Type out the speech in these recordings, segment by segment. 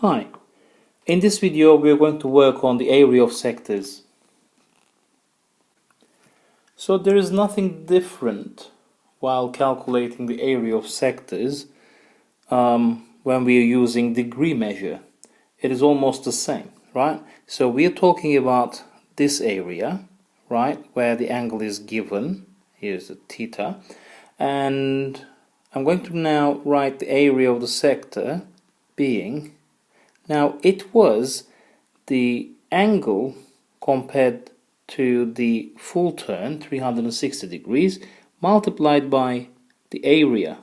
Hi, in this video we are going to work on the area of sectors. So there is nothing different while calculating the area of sectors when we are using degree measure. It is almost the same, right? So we are talking about this area, right, where the angle is given. Here's the theta, and I'm going to now write the area of the sector being, now it was the angle compared to the full turn, 360 degrees, multiplied by the area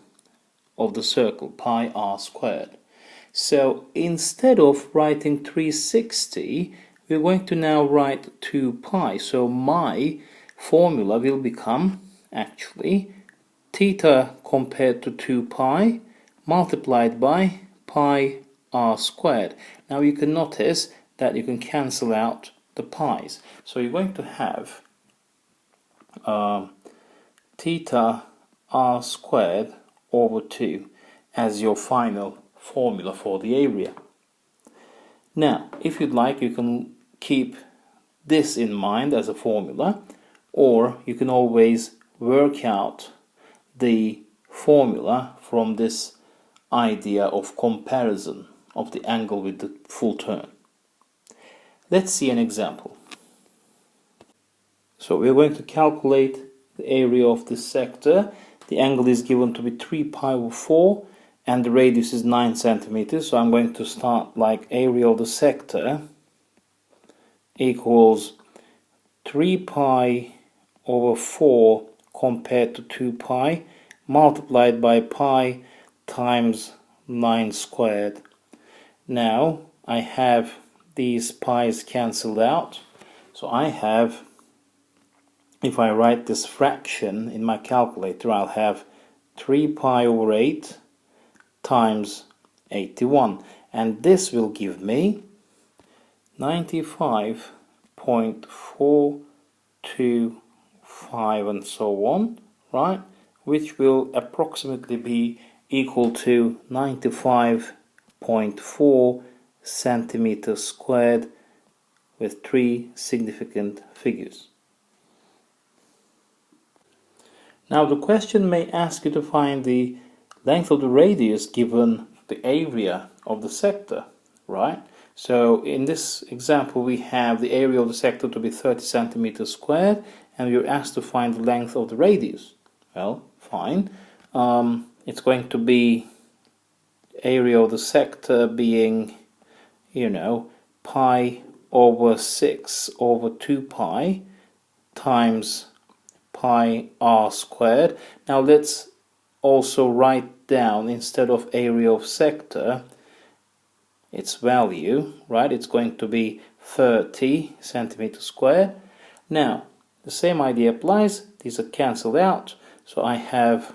of the circle, pi r squared. So instead of writing 360, we're going to now write 2 pi. So my formula will become actually theta compared to 2 pi multiplied by pi r squared. Now you can notice that you can cancel out the pi's. So you're going to have theta r squared over 2 as your final formula for the area. Now, if you'd like, you can keep this in mind as a formula, or you can always work out the formula from this idea of comparison of the angle with the full turn. Let's see an example. So we're going to calculate the area of this sector. The angle is given to be 3 pi over 4 and the radius is 9 centimeters. So I'm going to start like area of the sector equals 3 pi over 4 compared to 2 pi multiplied by pi times 9 squared. Now I have these pi's cancelled out, so I have, if I write this fraction in my calculator, I'll have 3 pi over 8 times 81, and this will give me 95.425 and so on, right, which will approximately be equal to 95.4 centimeters squared with 3 significant figures. Now the question may ask you to find the length of the radius given the area of the sector, right? So in this example we have the area of the sector to be 30 centimeters squared, and we're asked to find the length of the radius. Well, fine. It's going to be area of the sector being, pi over 6 over 2 pi times pi r squared. Now let's also write down, instead of area of sector, its value, right? It's going to be 30 centimeters squared. Now the same idea applies. These are cancelled out, so I have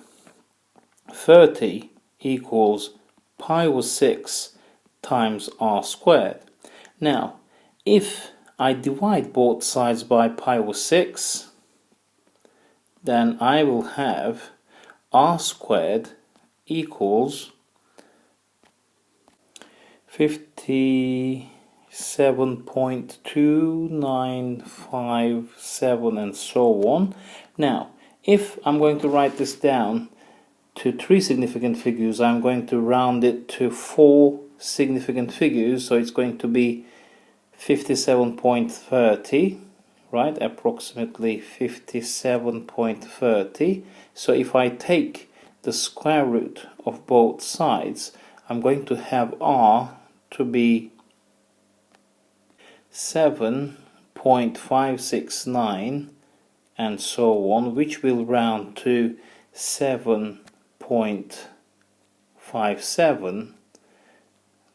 30 equals pi over 6 times r squared. Now if I divide both sides by pi over 6, then I will have r squared equals 57.2957 and so on. Now if I'm going to write this down to 3 significant figures, I'm going to round it to 4 significant figures, so it's going to be 57.30, right, approximately 57.30. So if I take the square root of both sides, I'm going to have r to be 7.569 and so on, which will round to 7.57.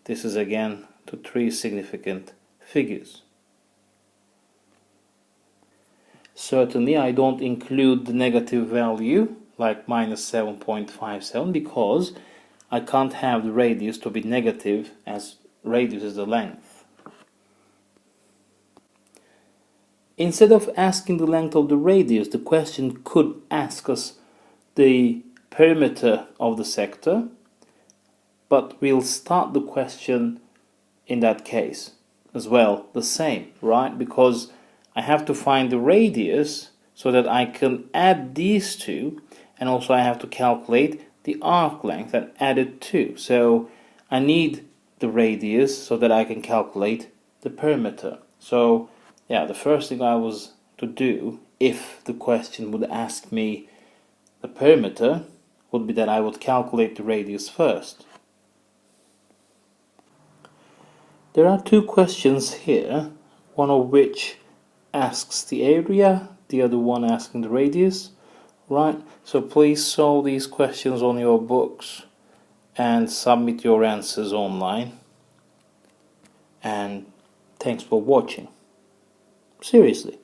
This is again to 3 significant figures. Certainly I don't include the negative value like minus 7.57 because I can't have the radius to be negative, as radius is the length. Instead of asking the length of the radius, the question could ask us the perimeter of the sector, but we'll start the question in that case as well the same, right? Because I have to find the radius so that I can add these two, and also I have to calculate the arc length and add it too. So I need the radius so that I can calculate the perimeter. So yeah, the first thing I was to do, if the question would ask me the perimeter, would be that I would calculate the radius first. There are two questions here, one of which asks the area, the other one asking the radius, right? So please solve these questions on your books and submit your answers online. And thanks for watching. Seriously.